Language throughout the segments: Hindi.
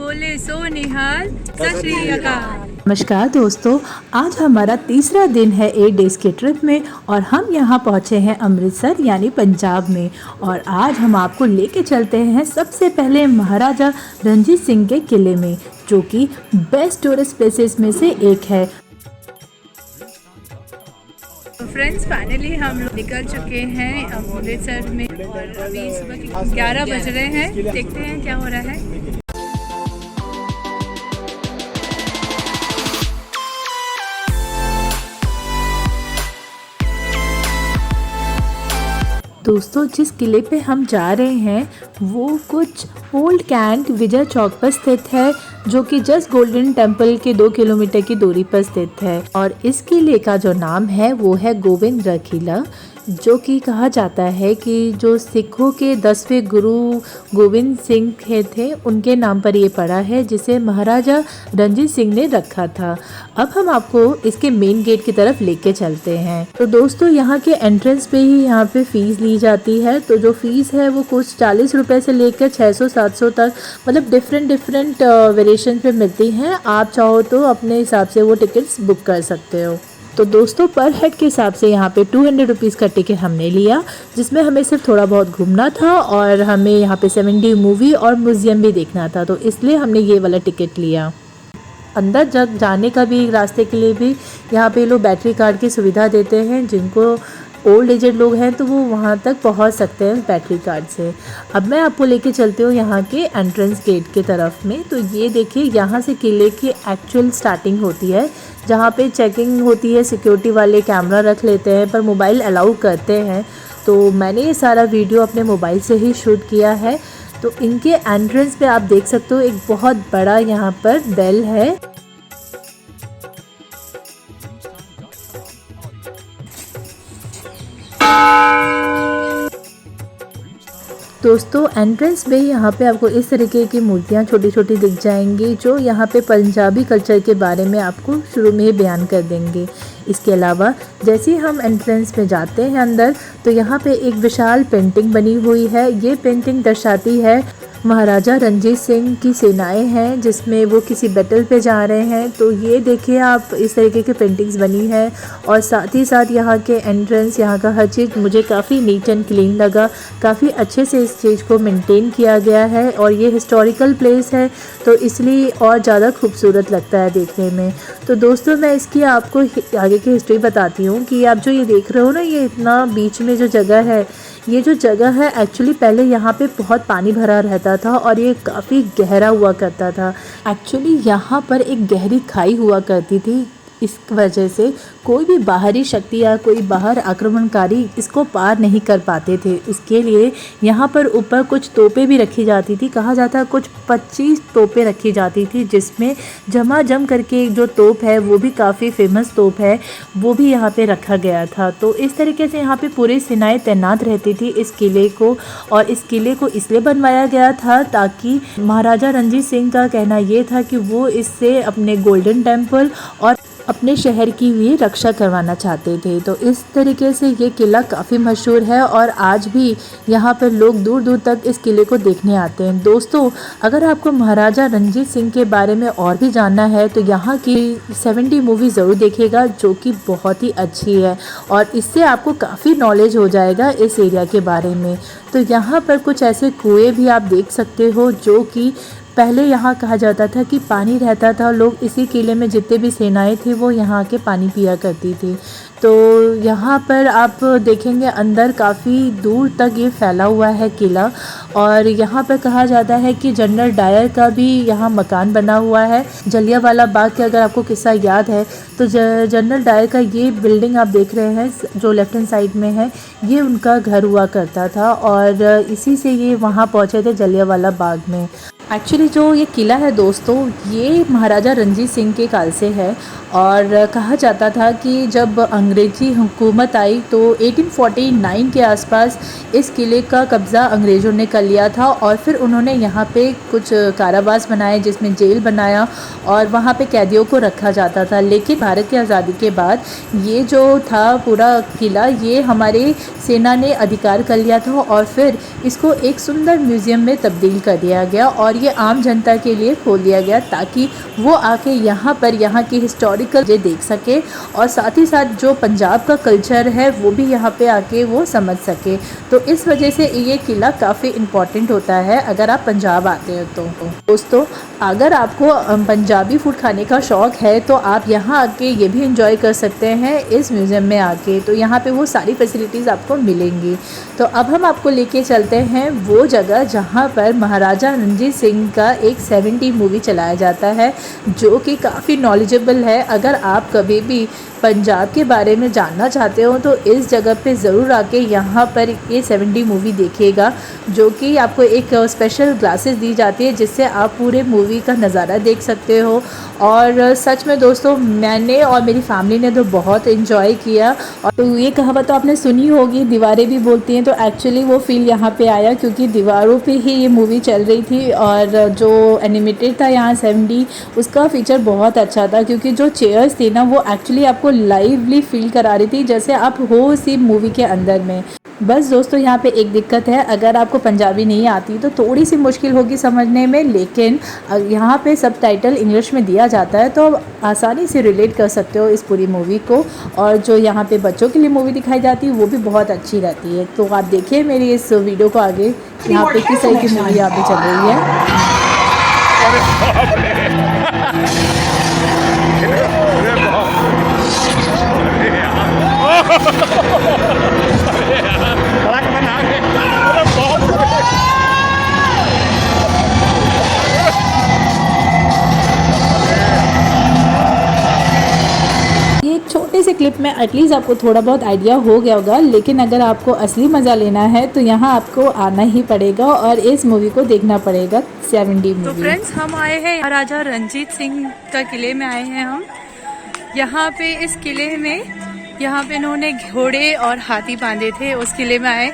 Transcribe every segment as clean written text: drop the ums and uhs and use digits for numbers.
बोले सो निहाल, सत श्री अकाल। नमस्कार दोस्तों, आज हमारा तीसरा दिन है 8 डेज़ के ट्रिप में और हम यहाँ पहुँचे हैं अमृतसर यानी पंजाब में। और आज हम आपको लेके चलते हैं सबसे पहले महाराजा रणजीत सिंह के किले में, जो कि बेस्ट टूरिस्ट प्लेसेस में से एक है। तो फ्रेंड्स, फाइनली हम लोग निकल चुके हैं अमृतसर में और अभी सुबह के 11 बज रहे हैं। देखते हैं क्या हो रहा है। दोस्तों, जिस किले पे हम जा रहे हैं वो कुछ ओल्ड कैंट विजय चौक पर स्थित है, जो कि जस्ट गोल्डन टेम्पल के 2 किलोमीटर की दूरी पर स्थित है। और इस किले का जो नाम है वो है गोविंद किला, जो कि कहा जाता है कि जो सिखों के 10वें गुरु गोविंद सिंह थे उनके नाम पर ये पड़ा है, जिसे महाराजा रणजीत सिंह ने रखा था। अब हम आपको इसके मेन गेट की तरफ लेके चलते हैं। तो दोस्तों, यहाँ के एंट्रेंस पे ही यहाँ पे फीस ली जाती है। तो जो फीस है वो कुछ 40 रुपये से लेकर 600-700 तक, मतलब डिफरेंट वेरिएशन पे मिलती हैं। आप चाहो तो अपने हिसाब से वो टिकट्स बुक कर सकते हो। तो दोस्तों, पर हेड के हिसाब से यहाँ पे 200 रुपीज़ का टिकट हमने लिया, जिसमें हमें सिर्फ थोड़ा बहुत घूमना था और हमें यहाँ पे 70 मूवी और म्यूज़ियम भी देखना था, तो इसलिए हमने ये वाला टिकट लिया। अंदर जब जाने का भी रास्ते के लिए भी यहाँ पे लोग बैटरी कार्ड की सुविधा देते हैं। जिनको ओल्ड एजेड लोग हैं तो वो वहाँ तक पहुँच सकते हैं बैटरी कार्ड से। अब मैं आपको लेके चलती हूँ यहाँ के एंट्रेंस गेट के तरफ में। तो ये देखिए, यहाँ से किले की एक्चुअल स्टार्टिंग होती है, जहाँ पे चेकिंग होती है। सिक्योरिटी वाले कैमरा रख लेते हैं पर मोबाइल अलाउ करते हैं। तो मैंने ये सारा वीडियो अपने मोबाइल से ही शूट किया है। तो इनके एंट्रेंस पे आप देख सकते हो एक बहुत बड़ा यहाँ पर बेल है। दोस्तों, एंट्रेंस में यहाँ पे आपको इस तरीके की मूर्तियाँ छोटी छोटी दिख जाएंगी, जो यहाँ पे पंजाबी कल्चर के बारे में आपको शुरू में ही बयान कर देंगे। इसके अलावा जैसे ही हम एंट्रेंस में जाते हैं अंदर, तो यहाँ पे एक विशाल पेंटिंग बनी हुई है। ये पेंटिंग दर्शाती है महाराजा रणजीत सिंह की सेनाएं हैं, जिसमें वो किसी बैटल पे जा रहे हैं। तो ये देखिए आप, इस तरीके की पेंटिंग्स बनी है। और साथ ही साथ यहाँ के एंट्रेंस, यहाँ का हर चीज़ मुझे काफ़ी नीट एंड क्लीन लगा। काफ़ी अच्छे से इस चीज़ को मेंटेन किया गया है और ये हिस्टोरिकल प्लेस है, तो इसलिए और ज़्यादा खूबसूरत लगता है देखने में। तो दोस्तों, मैं इसकी आपको आगे की हिस्ट्री बताती हूँ कि आप जो ये देख रहे हो ना, ये इतना बीच में जो जगह है, ये जो जगह है एक्चुअली पहले यहाँ पे बहुत पानी भरा रहता था और ये काफ़ी गहरा हुआ करता था। एक्चुअली यहाँ पर एक गहरी खाई हुआ करती थी। इस वजह से कोई भी बाहरी शक्ति या कोई बाहर आक्रमणकारी इसको पार नहीं कर पाते थे। इसके लिए यहाँ पर ऊपर कुछ तोपें भी रखी जाती थी। कहा जाता है कुछ 25 तोपें रखी जाती थी, जिसमें झमाझम करके जो तोप है वो भी काफ़ी फेमस तोप है, वो भी यहाँ पे रखा गया था। तो इस तरीके से यहाँ पे पूरी सेनाएं तैनात रहती थी इस किले को। और इस किले को इसलिए बनवाया गया था ताकि महाराजा रणजीत सिंह का कहना ये था कि वो इससे अपने गोल्डन टेम्पल और अपने शहर की भी रक्षा करवाना चाहते थे। तो इस तरीके से ये किला काफ़ी मशहूर है और आज भी यहाँ पर लोग दूर दूर तक इस किले को देखने आते हैं। दोस्तों, अगर आपको महाराजा रणजीत सिंह के बारे में और भी जानना है तो यहाँ की 70 मूवी ज़रूर देखिएगा, जो कि बहुत ही अच्छी है और इससे आपको काफ़ी नॉलेज हो जाएगा इस एरिया के बारे में। तो यहाँ पर कुछ ऐसे कुएँ भी आप देख सकते हो, जो कि पहले यहाँ कहा जाता था कि पानी रहता था। लोग इसी किले में जितने भी सेनाएं थी वो यहाँ के पानी पिया करती थी। तो यहाँ पर आप देखेंगे अंदर काफ़ी दूर तक ये फैला हुआ है किला। और यहाँ पर कहा जाता है कि जनरल डायर का भी यहाँ मकान बना हुआ है। जलियांवाला बाग के अगर आपको किस्सा याद है तो जनरल डायर का ये बिल्डिंग आप देख रहे हैं जो लेफ्ट हैंड साइड में है, ये उनका घर हुआ करता था और इसी से ये वहाँ पहुँचे थे जलियांवाला बाग में। एक्चुअली जो ये किला है दोस्तों, ये महाराजा रणजीत सिंह के काल से है और कहा जाता था कि जब अंग्रेज़ी हुकूमत आई तो 1849 के आसपास इस किले का कब्ज़ा अंग्रेज़ों ने कर लिया था और फिर उन्होंने यहाँ पे कुछ कारावास बनाए, जिसमें जेल बनाया और वहाँ पे कैदियों को रखा जाता था। लेकिन भारत की आज़ादी के बाद ये जो था पूरा किला, ये हमारे सेना ने अधिकार कर लिया था और फिर इसको एक सुंदर म्यूज़ियम में तब्दील कर दिया गया और ये आम जनता के लिए खोल दिया गया ताकि वो आके यहाँ पर यहाँ की हिस्टोरिकल देख सके और साथ ही साथ जो पंजाब का कल्चर है वो भी यहाँ पे आके वो समझ सके। तो इस वजह से ये किला काफ़ी इम्पॉर्टेंट होता है अगर आप पंजाब आते हो तो। दोस्तों अगर आपको पंजाबी फूड खाने का शौक़ है तो आप यहाँ आके ये भी इंजॉय कर सकते हैं इस म्यूज़ियम में आके। तो यहाँ पे वो सारी फैसिलिटीज़ आपको मिलेंगी। तो अब हम आपको लेके चलते हैं वो जगह जहाँ पर महाराजा रणजीत सिंह का एक 70 मूवी चलाया जाता है जो कि काफ़ी नॉलेजेबल है। अगर आप कभी भी पंजाब के बारे में जानना चाहते हो तो इस जगह पे ज़रूर आके यहाँ पर ये 70 मूवी देखिएगा, जो कि आपको एक स्पेशल ग्लासेस दी जाती है जिससे आप पूरे मूवी का नज़ारा देख सकते हो। और सच में दोस्तों मैंने और मेरी फैमिली ने तो बहुत इन्जॉय किया। और तो ये कहावत तो आपने सुनी होगी, दीवारें भी बोलती हैं, तो एक्चुअली वो फील यहाँ पे आया क्योंकि दीवारों पे ही ये मूवी चल रही थी। और जो एनिमेटेड था यहाँ 70 उसका फीचर बहुत अच्छा था क्योंकि जो चेयर्स थी ना वो एक्चुअली आपको लाइवली फील करा रही थी जैसे आप हो उसी मूवी के अंदर में। बस दोस्तों यहाँ पे एक दिक्कत है, अगर आपको पंजाबी नहीं आती तो थोड़ी सी मुश्किल होगी समझने में, लेकिन यहाँ पे सबटाइटल इंग्लिश में दिया जाता है तो आप आसानी से रिलेट कर सकते हो इस पूरी मूवी को। और जो यहाँ पे बच्चों के लिए मूवी दिखाई जाती है वो भी बहुत अच्छी रहती है। तो आप देखिए मेरी इस वीडियो को आगे, यहाँ पे किस तरह की मूवी यहाँ पे चल रही है। ये एक छोटे से क्लिप में एटलीस्ट आपको थोड़ा बहुत आइडिया हो गया होगा, लेकिन अगर आपको असली मज़ा लेना है तो यहाँ आपको आना ही पड़ेगा और इस मूवी को देखना पड़ेगा 70 मूवी। तो फ्रेंड्स हम आए हैं महाराजा रणजीत सिंह का किले में आए हैं हम। यहाँ पे इस किले में यहाँ पे इन्होंने घोड़े और हाथी बांधे थे, उस किले में आए।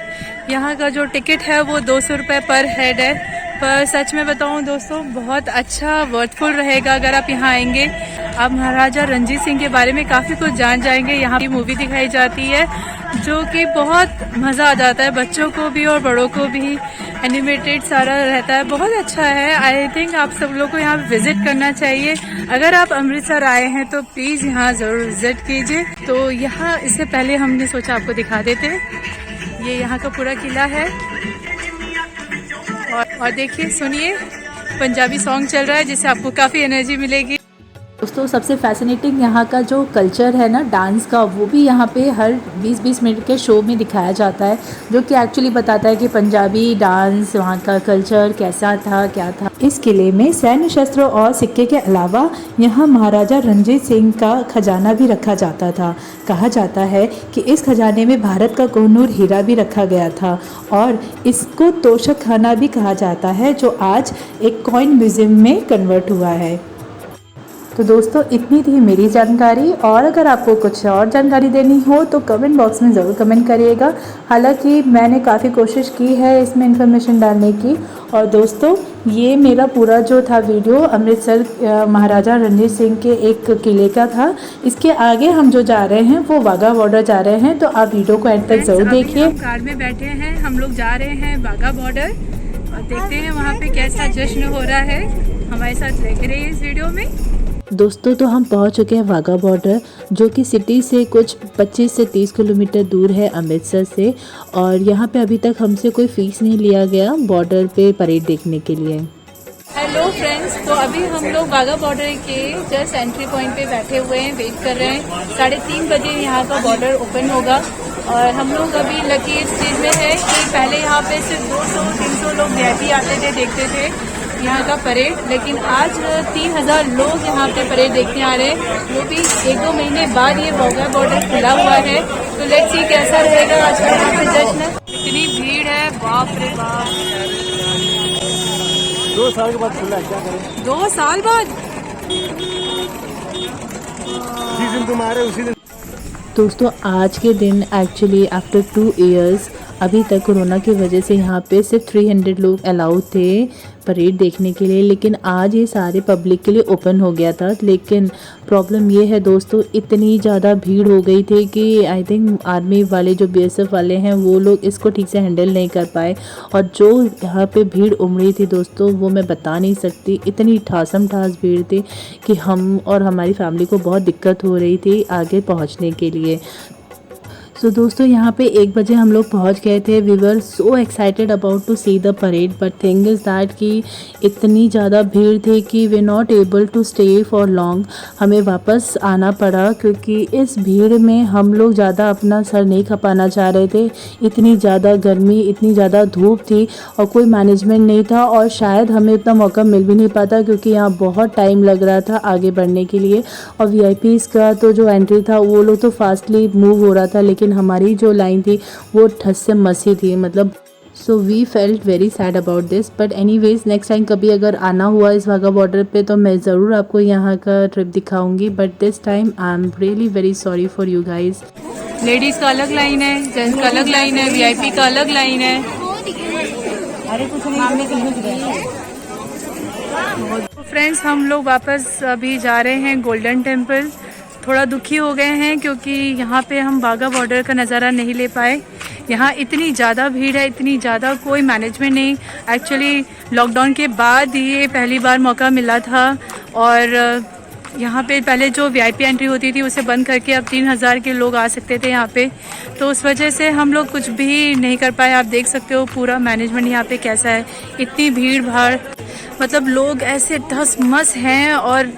यहाँ का जो टिकट है वो 200 रुपये पर हेड है, पर सच में बताऊँ दोस्तों बहुत अच्छा वर्थफुल रहेगा अगर आप यहाँ आएंगे। आप महाराजा रणजीत सिंह के बारे में काफ़ी कुछ जान जाएंगे। यहाँ की मूवी दिखाई जाती है जो कि बहुत मज़ा आ जाता है, बच्चों को भी और बड़ों को भी। एनिमेटेड सारा रहता है, बहुत अच्छा है। आई थिंक आप सब लोग को यहाँ विजिट करना चाहिए। अगर आप अमृतसर आए हैं तो प्लीज़ यहाँ ज़रूर विजिट कीजिए। तो यहाँ इससे पहले हमने सोचा आपको दिखा देते हैं, ये यहाँ का पूरा किला है। और देखिए सुनिए पंजाबी सॉन्ग चल रहा है जिससे आपको काफ़ी एनर्जी मिलेगी। दोस्तों सबसे फैसिनेटिंग यहाँ का जो कल्चर है ना डांस का, वो भी यहाँ पे हर 20-20 मिनट के शो में दिखाया जाता है जो कि एक्चुअली बताता है कि पंजाबी डांस वहाँ का कल्चर कैसा था, क्या था। इस किले में सैन्य शस्त्र और सिक्के के अलावा यहाँ महाराजा रणजीत सिंह का खजाना भी रखा जाता था। कहा जाता है कि इस खजाने में भारत का कोहिनूर हीरा भी रखा गया था और इसको तोशक खाना भी कहा जाता है जो आज एक कॉइन म्यूजियम में कन्वर्ट हुआ है। तो दोस्तों इतनी थी मेरी जानकारी, और अगर आपको कुछ और जानकारी देनी हो तो कमेंट बॉक्स में ज़रूर कमेंट करिएगा। हालांकि मैंने काफ़ी कोशिश की है इसमें इन्फॉर्मेशन डालने की। और दोस्तों ये मेरा पूरा जो था वीडियो अमृतसर महाराजा रणजीत सिंह के एक किले का था। इसके आगे हम जो जा रहे हैं वो वाघा बॉर्डर जा रहे हैं, तो आप वीडियो को एंड तक ज़रूर देखिए। कार में बैठे हैं, हम लोग जा रहे हैं वाघा बॉर्डर और देखते हैं वहाँ पे कैसा जश्न हो रहा है। हमारे साथ लगे रहिए इस वीडियो में। दोस्तों तो हम पहुंच चुके हैं वाघा बॉर्डर, जो कि सिटी से कुछ 25 से 30 किलोमीटर दूर है अमृतसर से। और यहाँ पे अभी तक हमसे कोई फ़ीस नहीं लिया गया बॉर्डर पे परेड देखने के लिए। हेलो फ्रेंड्स, तो अभी हम लोग वाघा बॉर्डर के जस्ट एंट्री पॉइंट पे बैठे हुए हैं, वेट कर रहे हैं। 3:30 बजे यहाँ का बॉर्डर ओपन होगा और हम लोग अभी लकी इस चीज़ में है कि पहले यहाँ पे सिर्फ 200-300 लोग VIP आते थे, देखते थे यहाँ का परेड, लेकिन आज 3000 लोग यहाँ पे परेड देखने आ रहे हैं, वो भी 1-2 महीने बाद ये वाघा बॉर्डर खुला हुआ है। तो लेट्स सी कैसा रहेगा आज का यहाँ पे जश्न। इतनी भीड़ है, बाप रे बाप। 2 साल के बाद खुला है, क्या करें? 2 साल बाद जिस दिन तुम आ रहे उसी दिन। दोस्तों आज के दिन एक्चुअली आफ्टर 2 इयर्स अभी तक कोरोना की वजह से यहाँ पे सिर्फ 300 लोग अलाउड थे परेड देखने के लिए, लेकिन आज ये सारे पब्लिक के लिए ओपन हो गया था। लेकिन प्रॉब्लम ये है दोस्तों, इतनी ज़्यादा भीड़ हो गई थी कि आई थिंक आर्मी वाले जो बीएसएफ वाले हैं वो लोग इसको ठीक से हैंडल नहीं कर पाए, और जो यहाँ पे भीड़ उमड़ी थी दोस्तों वो मैं बता नहीं सकती। इतनी ठासम ठास भीड़ थी कि हम और हमारी फैमिली को बहुत दिक्कत हो रही थी आगे पहुँचने के लिए। सो दोस्तों यहाँ पे 1 बजे हम लोग पहुँच गए थे। We were so excited about to see the parade, but thing is that कि इतनी ज़्यादा भीड़ थी कि we not able to stay for long. हमें वापस आना पड़ा क्योंकि इस भीड़ में हम लोग ज़्यादा अपना सर नहीं खपाना चाह रहे थे। इतनी ज़्यादा गर्मी, इतनी ज़्यादा धूप थी और कोई मैनेजमेंट नहीं था, और शायद हमें इतना मौका मिल भी नहीं पाता क्योंकि यहाँ बहुत टाइम लग रहा था आगे बढ़ने के लिए। और वीआईपीज़ का तो जो एंट्री था वो लोग तो फास्टली मूव हो रहा था, लेकिन हमारी जो लाइन थी वो ठस से मसी थी, मतलब so we felt very sad about this. But anyways next time कभी अगर आना हुआ इस वाघा बॉर्डर पे तो मैं ज़रूर आपको यहाँ का ट्रिप दिखाऊंगी, but this time I am really very sorry for you guys. Ladies का अलग लाइन है, जेंट्स का अलग लाइन है, वीआईपी का अलग लाइन है। तो फ्रेंड्स हम लोग वापस अभी जा रहे हैं गोल्डन टेम्पल। थोड़ा दुखी हो गए हैं क्योंकि यहाँ पे हम वाघा बॉर्डर का नज़ारा नहीं ले पाए। यहाँ इतनी ज़्यादा भीड़ है, इतनी ज़्यादा, कोई मैनेजमेंट नहीं। एक्चुअली लॉकडाउन के बाद ये पहली बार मौका मिला था, और यहाँ पे पहले जो वीआईपी एंट्री होती थी उसे बंद करके अब 3000 के लोग आ सकते थे यहाँ पे, तो उस वजह से हम लोग कुछ भी नहीं कर पाए। आप देख सकते हो पूरा मैनेजमेंट यहाँ पे कैसा है, इतनी भीड़ भाड़, मतलब लोग ऐसे धस मस हैं और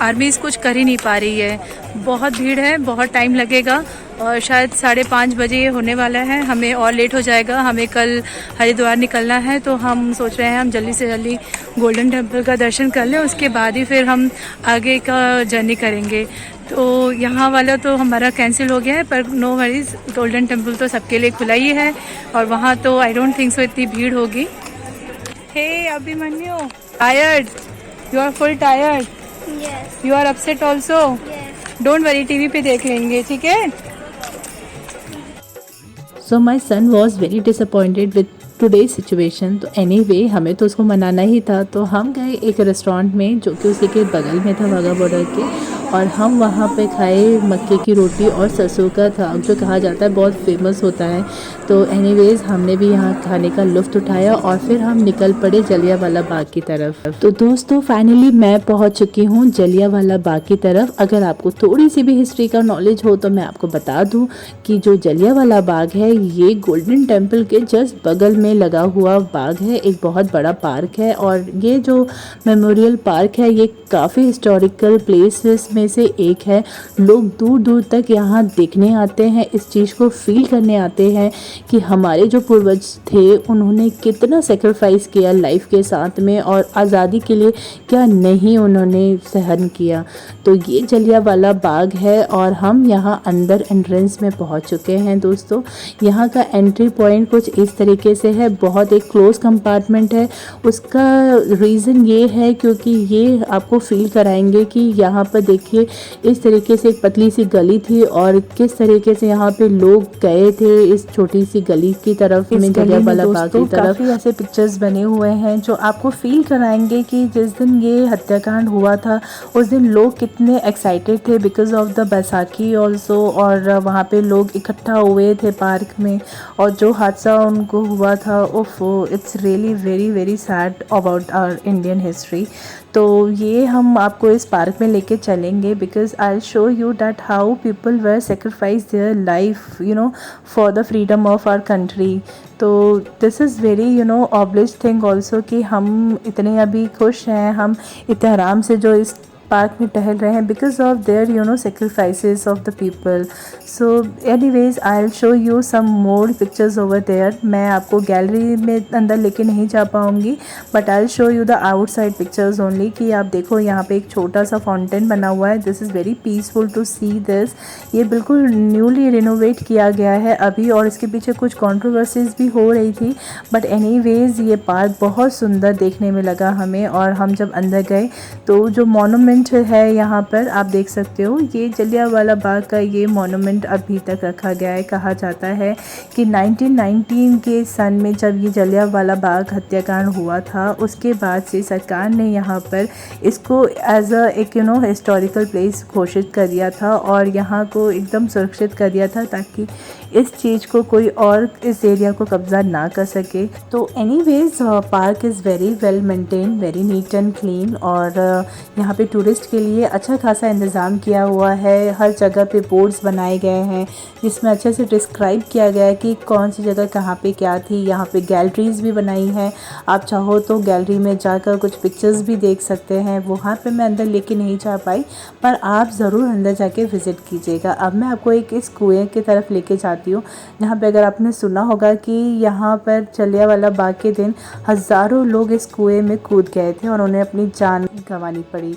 आर्मीज़ कुछ कर ही नहीं पा रही है। बहुत भीड़ है, बहुत टाइम लगेगा, और शायद 5:30 बजे ये होने वाला है। हमें और लेट हो जाएगा, हमें कल हरिद्वार निकलना है, तो हम सोच रहे हैं हम जल्दी से जल्दी गोल्डन टेम्पल का दर्शन कर लें, उसके बाद ही फिर हम आगे का जर्नी करेंगे। तो यहाँ वाला तो हमारा कैंसिल हो गया है, पर नो वरीज, गोल्डन टेम्पल तो सबके लिए खुला ही है, और वहाँ तो आई डोंट थिंक सो इतनी भीड़ होगी। Hey Abhimanyu, tired? You are full tired? Yes. You are upset also? Yes. Don't worry, TV पे देख लेंगे, ठीक है? So my son was very disappointed with today situation. तो एनीवे हमें तो उसको मनाना ही था, तो हम गए एक रेस्टोरेंट में जो कि उसी के बगल में था वाघा बॉर्डर के, और हम वहाँ पे खाए मक्के की रोटी और सरसों का था, जो कहा जाता है बहुत फेमस होता है। तो एनीवेज हमने भी यहाँ खाने का लुत्फ़ उठाया और फिर हम निकल पड़े जलियांवाला बाग की तरफ। तो दोस्तों फाइनली मैं पहुँच चुकी हूँ जलियांवाला बाग की तरफ। अगर आपको थोड़ी सी भी हिस्ट्री का नॉलेज हो तो मैं आपको बता दूँ कि जो जलियांवाला बाग है ये गोल्डन टेम्पल के जस्ट बगल में लगा हुआ बाग है, एक बहुत बड़ा पार्क है, और ये जो मेमोरियल पार्क है ये काफ़ी हिस्टोरिकल प्लेसेस में से एक है। लोग दूर दूर तक यहाँ देखने आते हैं, इस चीज़ को फील करने आते हैं कि हमारे जो पूर्वज थे उन्होंने कितना सेक्रीफाइस किया लाइफ के साथ में, और आज़ादी के लिए क्या नहीं उन्होंने सहन किया। तो ये जलियांवाला बाग है और हम यहाँ अंदर एंट्रेंस में पहुँच चुके हैं दोस्तों। यहाँ का एंट्री पॉइंट कुछ इस तरीके से है, बहुत एक क्लोज कंपार्टमेंट है। उसका रीज़न ये है क्योंकि ये आपको फील कराएंगे कि यहाँ पर देखिए इस तरीके से एक पतली सी गली थी और किस तरीके से यहाँ पे लोग गए थे इस छोटी सी गली की तरफ में, जलियांवाला बाग की तरफ। काफ़ी ऐसे पिक्चर्स बने हुए हैं जो आपको फील कराएंगे कि जिस दिन ये हत्याकांड हुआ था उस दिन लोग कितने एक्साइटेड थे because of the Baisakhi also, और वहाँ पे लोग इकट्ठा हुए थे पार्क में, और जो हादसा उनको हुआ था, ओफो, it's really very very sad about our Indian history. तो ये हम आपको इस पार्क में लेके चलेंगे because I show you that how people were sacrifice their life for the freedom of our country. तो this is very obvious thing also कि हम इतने अभी खुश हैं, हम इतने आराम से जो इस पार्क में टहल रहे हैं because of their sacrifices of the people. So anyways I will show you some more pictures over there. मैं आपको गैलरी में अंदर लेके नहीं जा पाऊँगी, but I will show you the outside pictures only. कि आप देखो यहाँ पे एक छोटा सा फाउंटेन बना हुआ है, this is very peaceful to see this. ये बिल्कुल न्यूली रिनोवेट किया गया है अभी, और इसके पीछे कुछ कंट्रोवर्सीज भी हो रही थी, बट एनीवेज ये पार्क बहुत सुंदर देखने में लगा हमें। और हम जब अंदर गए तो जो मॉन्यूमेंट्स मोन्यूमेंट है यहाँ पर, आप देख सकते हो। ये जलियांवाला बाग का ये मोन्यूमेंट अभी तक रखा गया है। कहा जाता है कि 1919 के सन में जब ये जलियांवाला बाग हत्याकांड हुआ था, उसके बाद से सरकार ने यहाँ पर इसको एज अ एक हिस्टोरिकल प्लेस घोषित कर दिया था और यहाँ को एकदम सुरक्षित कर दिया था ताकि इस चीज़ को कोई और इस एरिया को कब्ज़ा ना कर सके। तो anyways park is very well maintain, very neat and clean और यहाँ पे टूरिस्ट के लिए अच्छा खासा इंतज़ाम किया हुआ है। हर जगह पे बोर्ड्स बनाए गए हैं जिसमें अच्छे से डिस्क्राइब किया गया है कि कौन सी जगह कहाँ पे क्या थी। यहाँ पे गैलरीज भी बनाई हैं, आप चाहो तो गैलरी में जाकर कुछ पिक्चर्स भी देख सकते हैं। वहाँ पे मैं अंदर लेके नहीं जा पाई, पर आप ज़रूर अंदर जाके विज़िट कीजिएगा। अब मैं आपको एक इस कुएँ की तरफ लेके जाती हूँ जहाँ पे अगर आपने सुना होगा कि यहाँ पर जलियांवाला बाग के दिन हज़ारों लोग इस कुएँ में कूद गए थे और उन्हें अपनी जान गंवानी पड़ी।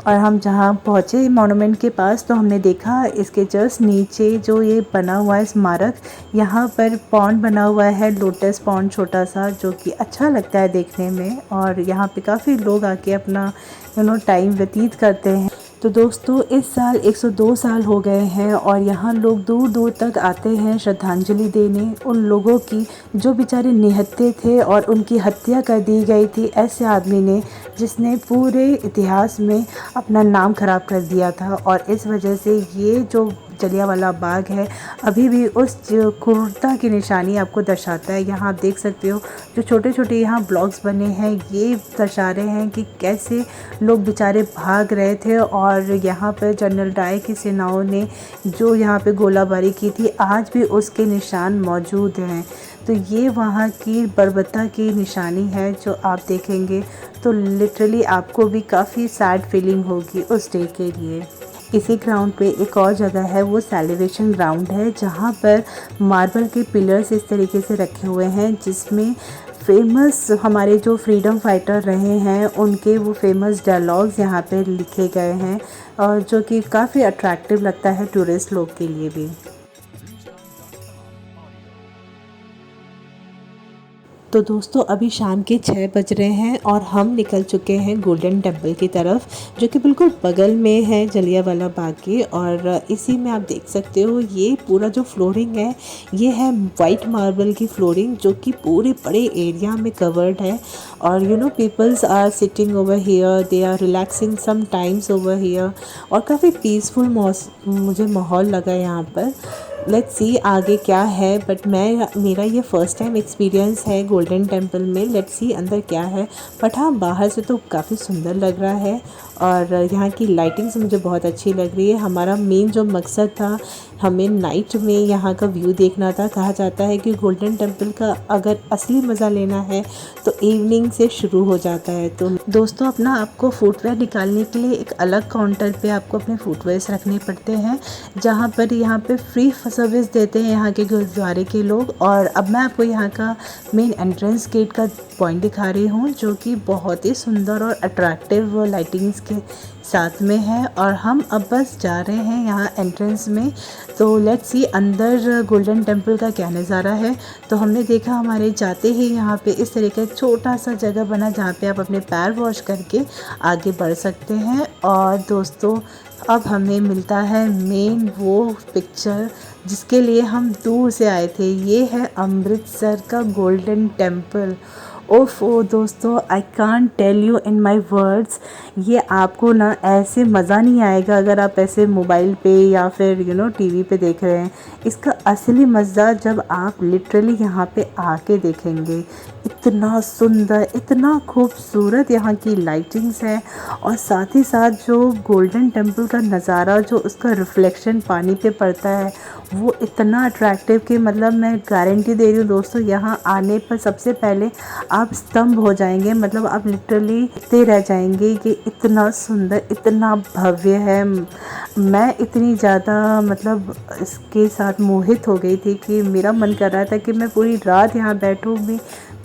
और हम जहाँ पहुँचे मॉन्यूमेंट के पास तो हमने देखा इसके जस्ट नीचे जो ये बना हुआ है स्मारक, यहाँ पर पॉन्ड बना हुआ है, लोटस पॉन्ड छोटा सा, जो कि अच्छा लगता है देखने में। और यहाँ पे काफ़ी लोग आके अपना टाइम व्यतीत करते हैं। तो दोस्तों इस साल 102 साल हो गए हैं और यहाँ लोग दूर दूर तक आते हैं श्रद्धांजलि देने उन लोगों की जो बेचारे निहत्थे थे और उनकी हत्या कर दी गई थी ऐसे आदमी ने जिसने पूरे इतिहास में अपना नाम ख़राब कर दिया था। और इस वजह से ये जो जलियांवाला बाग है अभी भी उस क्रूरता की निशानी आपको दर्शाता है। यहाँ आप देख सकते हो जो छोटे छोटे यहाँ ब्लॉक्स बने हैं ये दर्शा रहे हैं कि कैसे लोग बेचारे भाग रहे थे और यहाँ पर जनरल डायर की सेनाओं ने जो यहाँ पे गोलाबारी की थी आज भी उसके निशान मौजूद हैं। तो ये वहाँ की बर्बरता की निशानी है जो आप देखेंगे तो लिटरली आपको भी काफ़ी सैड फीलिंग होगी उस डे के लिए। इसी ग्राउंड पे एक और जगह है, वो सेलिब्रेशन ग्राउंड है जहाँ पर मार्बल के पिलर्स इस तरीके से रखे हुए हैं जिसमें फेमस हमारे जो फ्रीडम फाइटर रहे हैं उनके वो फेमस डायलॉग्स यहाँ पे लिखे गए हैं और जो कि काफ़ी अट्रैक्टिव लगता है टूरिस्ट लोग के लिए भी। तो दोस्तों अभी शाम के 6 बज रहे हैं और हम निकल चुके हैं गोल्डन टेम्पल की तरफ जो कि बिल्कुल बगल में है जलियांवाला बाग के। और इसी में आप देख सकते हो ये पूरा जो फ्लोरिंग है ये है वाइट मार्बल की फ्लोरिंग जो कि पूरे बड़े एरिया में कवर्ड है। और peoples are sitting over here, they are relaxing some times over here और काफ़ी पीसफुल मुझे माहौल लगा यहाँ पर। लेट्स सी आगे क्या है, बट मेरा ये फ़र्स्ट टाइम एक्सपीरियंस है गोल्डन टेम्पल में। लेट्स सी अंदर क्या है, बट हाँ बाहर से तो काफ़ी सुंदर लग रहा है और यहाँ की लाइटिंग्स मुझे बहुत अच्छी लग रही है। हमारा मेन जो मकसद था हमें नाइट में यहाँ का व्यू देखना था। कहा जाता है कि गोल्डन टेम्पल का अगर असली मज़ा लेना है तो इवनिंग से शुरू हो जाता है। तो दोस्तों अपना आपको फुटवेयर निकालने के लिए एक अलग काउंटर पे आपको अपने फुटवेयर्स रखने पड़ते हैं जहाँ पर यहाँ पे फ्री सर्विस देते हैं यहाँ के गुरुद्वारे के लोग। और अब मैं आपको यहाँ का मेन एंट्रेंस गेट का पॉइंट दिखा रही हूँ जो कि बहुत ही सुंदर और अट्रैक्टिव लाइटिंग्स के साथ में है। और हम अब बस जा रहे हैं यहाँ एंट्रेंस में। तो लेट्स सी अंदर गोल्डन टेम्पल का क्या नज़ारा है। तो हमने देखा हमारे जाते ही यहाँ पे इस तरह का छोटा सा जगह बना जहाँ पे आप अपने पैर वॉश करके आगे बढ़ सकते हैं। और दोस्तों अब हमें मिलता है मेन वो पिक्चर जिसके लिए हम दूर से आए थे। ये है अमृतसर का गोल्डन टेम्पल। ओफो दोस्तों I can't tell you in my words, ये आपको ना ऐसे मज़ा नहीं आएगा अगर आप ऐसे मोबाइल पे या फिर टीवी पे देख रहे हैं। इसका असली मज़ा जब आप लिटरली यहाँ पे आके देखेंगे। इतना सुंदर, इतना खूबसूरत यहाँ की लाइटिंग्स है और साथ ही साथ जो गोल्डन टेम्पल का नज़ारा जो उसका रिफ्लेक्शन पानी पे पड़ता है वो इतना अट्रैक्टिव कि मतलब मैं गारंटी दे रही हूँ दोस्तों यहाँ आने पर सबसे पहले आप स्तंभ हो जाएंगे। मतलब आप लिटरली देखते रह जाएंगे कि इतना सुंदर, इतना भव्य है। मैं इतनी ज़्यादा मतलब इसके साथ मोहित हो गई थी कि मेरा मन कर रहा था कि मैं पूरी रात यहाँ बैठूँ भी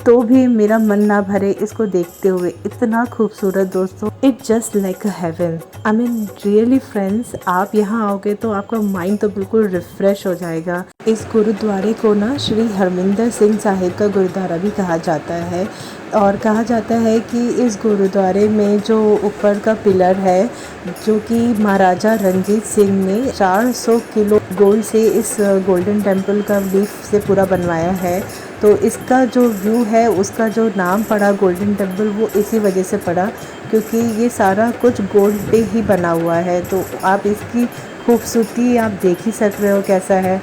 तो भी मेरा मन ना भरे इसको देखते हुए। इतना खूबसूरत दोस्तों, it just like a heaven. I mean really friends, आप यहाँ आओगे तो आपका माइंड तो बिल्कुल रिफ़्रेश हो जाएगा। इस गुरुद्वारे को ना श्री हरमिंदर सिंह साहिब का गुरुद्वारा भी कहा जाता है, और कहा जाता है कि इस गुरुद्वारे में जो ऊपर का पिलर है, जो कि महाराजा रणजीत सिंह ने 400 किलो गोल्ड से इस गोल्डन टेम्पल का लीफ से पूरा बनवाया है। तो इसका जो व्यू है, उसका जो नाम पड़ा गोल्डन टेम्पल, वो इसी वजह से पड़ा क्योंकि ये सारा कुछ गोल्ड पे ही बना हुआ है। तो आप इसकी खूबसूरती आप देख ही सक रहे हो कैसा है।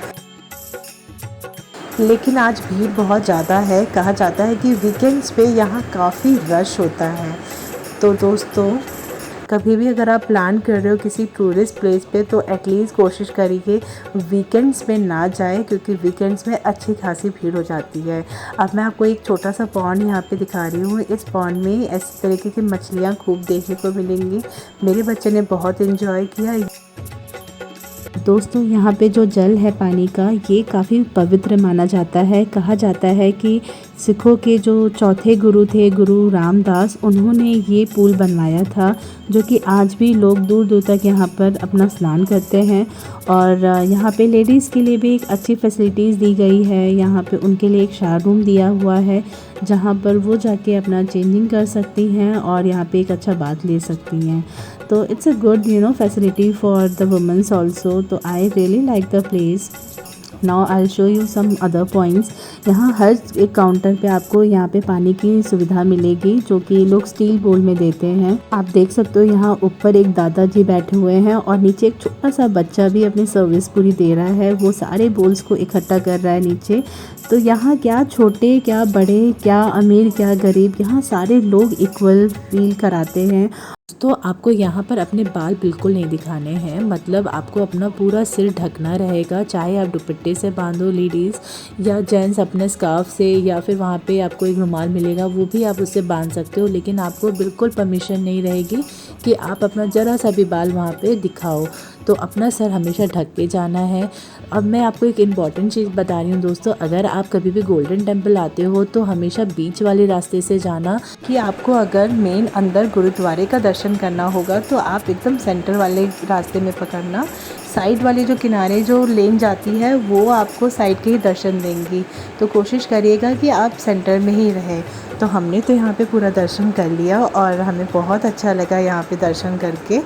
लेकिन आज भीड़ बहुत ज़्यादा है। कहा जाता है कि वीकेंड्स पे यहाँ काफ़ी रश होता है। तो दोस्तों, कभी भी अगर आप प्लान कर रहे हो किसी टूरिस्ट प्लेस पे, तो एटलीस्ट कोशिश करिए वीकेंड्स में ना जाए, क्योंकि वीकेंड्स में अच्छी खासी भीड़ हो जाती है। अब मैं आपको एक छोटा सा पॉन्ड यहाँ पे दिखा रही हूँ। इस पॉन्ड में इस तरीके की मछलियाँ खूब देखने को मिलेंगी। मेरे बच्चे ने बहुत इन्जॉय किया। दोस्तों, यहाँ पे जो जल है पानी का, ये काफ़ी पवित्र माना जाता है। कहा जाता है कि सिखों के जो चौथे गुरु थे, गुरु रामदास, उन्होंने ये पुल बनवाया था, जो कि आज भी लोग दूर दूर तक यहाँ पर अपना स्नान करते हैं। और यहाँ पे लेडीज़ के लिए भी एक अच्छी फैसिलिटीज़ दी गई है। यहाँ पे उनके लिए एक शावर रूम दिया हुआ है, जहाँ पर वो जाके अपना चेंजिंग कर सकती हैं और यहाँ पे एक अच्छा बाथ ले सकती हैं। तो it's a good facility for the womens also. तो I really like the place. Now I show you some other points. यहाँ हर एक काउंटर पे आपको यहाँ पे पानी की सुविधा मिलेगी, जो कि लोग स्टील बोल में देते हैं। आप देख सकते हो यहाँ ऊपर एक दादाजी बैठे हुए हैं और नीचे एक छोटा सा बच्चा भी अपनी सर्विस पूरी दे रहा है। वो सारे बोल्स को इकट्ठा कर रहा है नीचे। तो यहाँ क्या छोटे, क्या बड़े, क्या अमीर, क्या गरीब, यहाँ सारे लोग इक्वल फील कराते हैं। तो आपको यहाँ पर अपने बाल बिल्कुल नहीं दिखाने हैं, मतलब आपको अपना पूरा सिर ढकना रहेगा। चाहे आप दुपट्टे से बांधो लेडीज़, या जेंट्स अपने स्कार्फ से, या फिर वहाँ पे आपको एक रुमाल मिलेगा, वो भी आप उससे बांध सकते हो। लेकिन आपको बिल्कुल परमिशन नहीं रहेगी कि आप अपना ज़रा सा भी बाल वहाँ पे दिखाओ। तो अपना सर हमेशा ढक के जाना है। अब मैं आपको एक इम्पॉर्टेंट चीज़ बता रही हूँ दोस्तों, अगर आप कभी भी गोल्डन टेम्पल आते हो तो हमेशा बीच वाले रास्ते से जाना। कि आपको अगर मेन अंदर गुरुद्वारे का दर्शन करना होगा तो आप एकदम सेंटर वाले रास्ते में पकड़ना। साइड वाले जो किनारे जो लेन जाती है, वो आपको साइड के ही दर्शन देंगी। तो कोशिश करिएगा कि आप सेंटर में ही रहें। तो हमने तो यहाँ पे पूरा दर्शन कर लिया और हमें बहुत अच्छा लगा यहाँ पे दर्शन करके।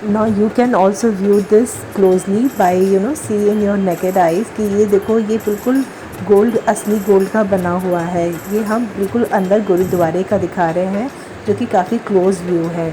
Now you can also view this closely by seeing your naked eyes कि ये देखो, ये बिल्कुल गोल्ड, असली गोल्ड का बना हुआ है। ये हम बिल्कुल अंदर गुरुद्वारे का दिखा रहे हैं, जो कि काफ़ी क्लोज व्यू है।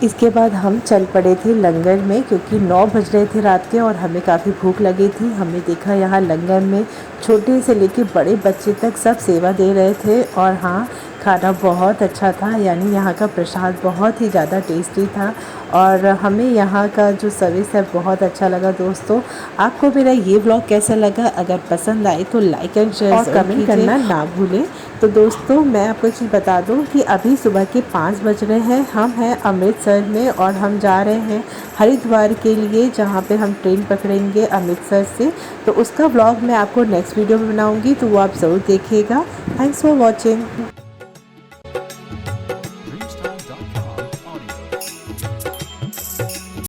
इसके बाद हम चल पड़े थे लंगर में, क्योंकि 9 बज रहे थे रात के और हमें काफ़ी भूख लगी थी। हमने देखा यहाँ लंगर में छोटे से लेके बड़े बच्चे तक सब सेवा दे रहे थे। और हाँ, खाना बहुत अच्छा था, यानी यहाँ का प्रसाद बहुत ही ज़्यादा टेस्टी था। और हमें यहाँ का जो सर्विस है बहुत अच्छा लगा। दोस्तों, आपको मेरा ये व्लॉग कैसा लगा? अगर पसंद आए तो लाइक एंड शेयर और कमेंट करना ना भूलें। तो दोस्तों, मैं आपको एक चीज़ बता दूं कि अभी सुबह के 5 बज रहे हैं। हम हैं अमृतसर में और हम जा रहे हैं हरिद्वार के लिए, जहाँ पे हम ट्रेन पकड़ेंगे अमृतसर से। तो उसका व्लॉग मैं आपको नेक्स्ट वीडियो में बनाऊँगी, तो वो आप ज़रूर देखिएगा। Thanks for watching.